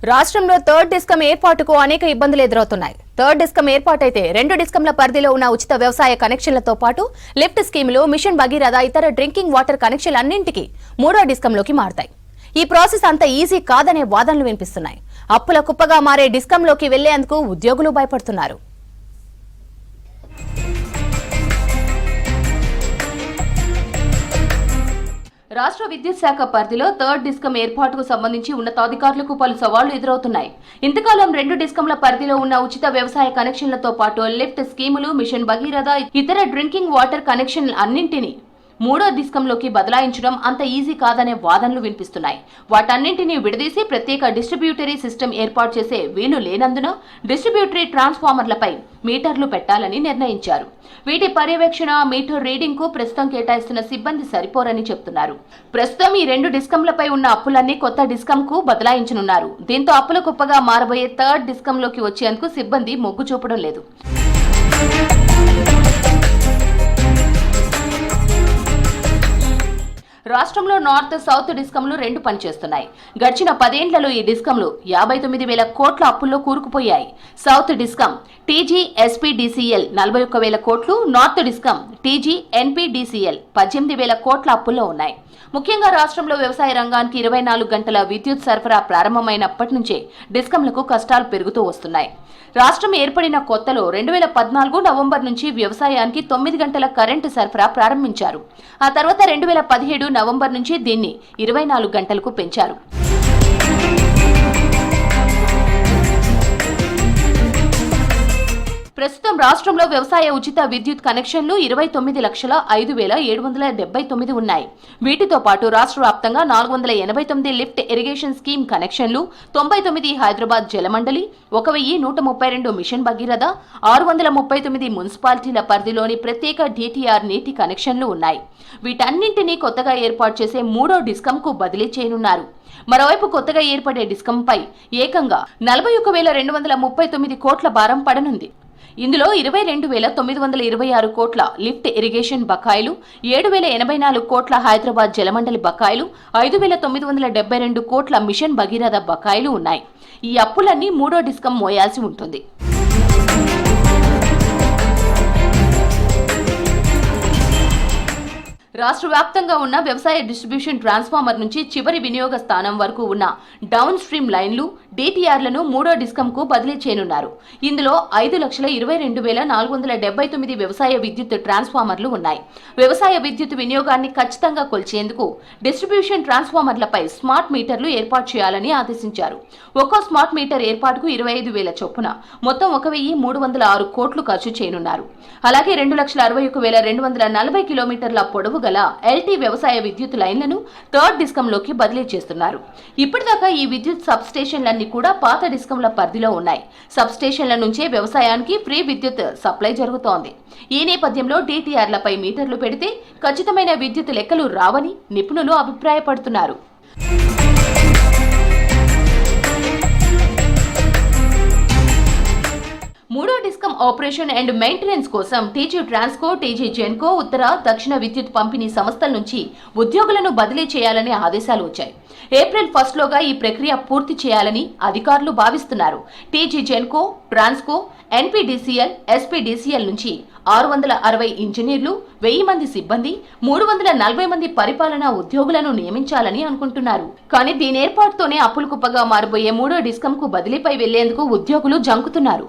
రాష్ట్రంలో third discom ఏర్పాటుకు అనేక ఇబ్బందులు ఎదురవుతున్నాయి. థర్డ్ డిస్కమ్ ఏర్పాటైతే 2 డిస్కంల పరిధిలో ఉన్న ఉచిత వ్యవసాయ కనెక్షన్లతో పాటు లిఫ్ట్ స్కీములు, మిషన్ భగీరథ, ఇతర డ్రింకింగ్ వాటర్ కనెక్షన్లన్నింటికీ 3వ డిస్కంలోకి మారతాయి. ఈ ప్రాసెస్ అంత ఈజీ కాదనే వాదనలు వినిపిస్తున్నాయి. అప్పుల కుప్పగా మారే డిస్కంలోకి వెళ్లేందుకు ఉద్యోగులు భయపడుతున్నారు. రాష్ట్ర విద్యుత్ శాఖ పరిధిలో థర్డ్ డిస్కమ్ ఏర్పాటుకు సంబంధించి ఉన్నతాధికారులకు పలు సవాళ్లు ఎదురవుతున్నాయి. ఇంతకాలం 2 డిస్కంల పరిధిలో ఉన్న ఉచిత వ్యవసాయ కనెక్షన్లతో పాటు లిఫ్ట్ స్కీములు, మిషన్ భగీరథ, ఇతర డ్రింకింగ్ వాటర్ కనెక్షన్లు అన్నింటినీ 3వ డిస్కంలోకి బదలాయించడం అంత ఈజీ కాదనే వాదనలు వినిపిస్తున్నాయి. వాటన్నింటినీ విడదీసి ప్రత్యేక డిస్ట్రిబ్యూటరీ సిస్టమ్ ఏర్పాటు చేసే వీలు లేనందున డిస్ట్రిబ్యూటరీ ట్రాన్స్ఫార్మర్లపై మీటర్లు పెట్టాలని నిర్ణయించారు. వీటి పర్యవేక్షణ, మీటర్ రీడింగ్ కు ప్రస్తుతం కేటాయిస్తున్న సిబ్బంది సరిపోరని చెప్తున్నారు. ప్రస్తుతం ఈ 2 డిస్కంలపై ఉన్న అప్పులన్నీ కొత్త డిస్కం కు బదలాయించనున్నారు. దీంతో అప్పుల కుప్పగా మారబోయే థర్డ్ డిస్కంలోకి వచ్చేందుకు సిబ్బంది మొగ్గు చూపడం లేదు. రాష్ట్రంలో నార్త్, సౌత్ డిస్కంలు 2 పనిచేస్తున్నాయి. గడిచిన 10 ఏళ్లలో ఈ డిస్కంలు 59,000 కోట్ల అప్పుల్లో కూరుకుపోయాయి. సౌత్ డిస్కం TGSPDCL 41,000 కోట్లు, నార్త్ డిస్కం TGNPDCL 18,000 కోట్ల అప్పుల్లో ఉన్నాయి. ముఖ్యంగా రాష్ట్రంలో వ్యవసాయ రంగానికి 24 గంటల విద్యుత్ సరఫరా ప్రారంభమైనప్పటి నుంచే డిస్కంలకు కష్టాలు పెరుగుతూ వస్తున్నాయి. రాష్ట్రం ఏర్పడిన కొత్తలో 2014 నవంబర్ నుంచి వ్యవసాయానికి 9 గంటల కరెంటు సరఫరా ప్రారంభించారు. ఆ తర్వాత 2017 నవంబర్ నుంచి దీన్ని 24 గంటలకు పెంచారు. ప్రస్తుతం రాష్ట్రంలో వ్యవసాయ ఉచిత విద్యుత్ కనెక్షన్లు 29,05,779 ఉన్నాయి. వీటితో పాటు రాష్ట్ర వ్యాప్తంగా 489 లిఫ్ట్ ఇరిగేషన్ స్కీమ్ కనెక్షన్లు, 99 హైదరాబాద్ జలమండలి, 1,132 మిషన్ భగీరథ, 639 మున్సిపాలిటీల పరిధిలోని ప్రత్యేక DTR నీటి కనెక్షన్లు ఉన్నాయి. వీటన్నింటినీ కొత్తగా ఏర్పాటు చేసే 3వ డిస్కంకు బదిలీ చేయనున్నారు. మరోవైపు కొత్తగా ఏర్పడే డిస్కంపై ఏకంగా 41,239 కోట్ల భారం పడనుంది. ఇందులో 22,926 కోట్ల లిఫ్ట్ ఇరిగేషన్ బకాయిలు, 7,084 కోట్ల హైదరాబాద్ జలమండలి బకాయిలు, 5,972 కోట్ల మిషన్ భగీరథ బకాయిలు ఉన్నాయి. ఈ అప్పులన్నీ 3వ డిస్కం మోయాల్సి ఉంటుంది. రాష్ట్ర వ్యాప్తంగా ఉన్న వ్యవసాయ డిస్ట్రిబ్యూషన్ ట్రాన్స్ఫార్మర్ నుంచి చివరి వినియోగ స్థానం వరకు ఉన్న డౌన్ స్ట్రీమ్ లైన్లు, DTRలను 3వ డిస్కంకు బదిలీ చేయనున్నారు. ఇందులో 5,22,479 వ్యవసాయ విద్యుత్ ట్రాన్స్ఫార్మర్లు ఉన్నాయి. వ్యవసాయ విద్యుత్ వినియోగాన్ని ఖచ్చితంగా కొలిచేందుకు డిస్ట్రిబ్యూషన్ ట్రాన్స్ఫార్మర్లపై స్మార్ట్ మీటర్లు ఏర్పాటు చేయాలని ఆదేశించారు. ఒక్కో స్మార్ట్ మీటర్ ఏర్పాటుకు 25,000 చొప్పున మొత్తం 1,306 కోట్లు ఖర్చు చేయనున్నారు. అలాగే 2,61,240 కిలోమీటర్ల పొడవు గల LT వ్యవసాయ విద్యుత్ లైన్లను థర్డ్ డిస్కంలోకి బదిలీ చేస్తున్నారు. ఇప్పటిదాకా ఈ విద్యుత్ సబ్ స్టేషన్లన్నీ కూడా పాత డిస్కంల పరిధిలో ఉన్నాయి. సబ్ స్టేషన్ల నుంచే వ్యవసాయానికి ఫ్రీ విద్యుత్ సప్లై జరుగుతోంది. ఈ నేపథ్యంలో DTRలపై మీటర్లు పెడితే ఖచ్చితమైన విద్యుత్ లెక్కలు రావని నిపుణులు అభిప్రాయపడుతున్నారు. 3వ డిస్కం ఆపరేషన్ అండ్ మెయింటెనెన్స్ కోసం TG ట్రాన్స్కో, TG జెన్కో, ఉత్తర, దక్షిణ విద్యుత్ పంపిణీ సంస్థల నుంచి ఉద్యోగులను బదిలీ చేయాలని ఆదేశాలు వచ్చాయి. ఏప్రిల్ 1లోగా ఈ ప్రక్రియ పూర్తి చేయాలని అధికారులు భావిస్తున్నారు. TG Genco, Transco, NPDCL, SPDCL నుంచి 660 ఇంజనీర్లు, 1000 మంది సిబ్బంది, 340 మంది పరిపాలనా ఉద్యోగులను నియమించాలని అనుకుంటున్నారు. కానీ దీని ఏర్పాటుతోనే అప్పుల కుప్పగా మారబోయే 3వ డిస్కంకు బదిలీపై వెళ్లేందుకు ఉద్యోగులు జంకుతున్నారు.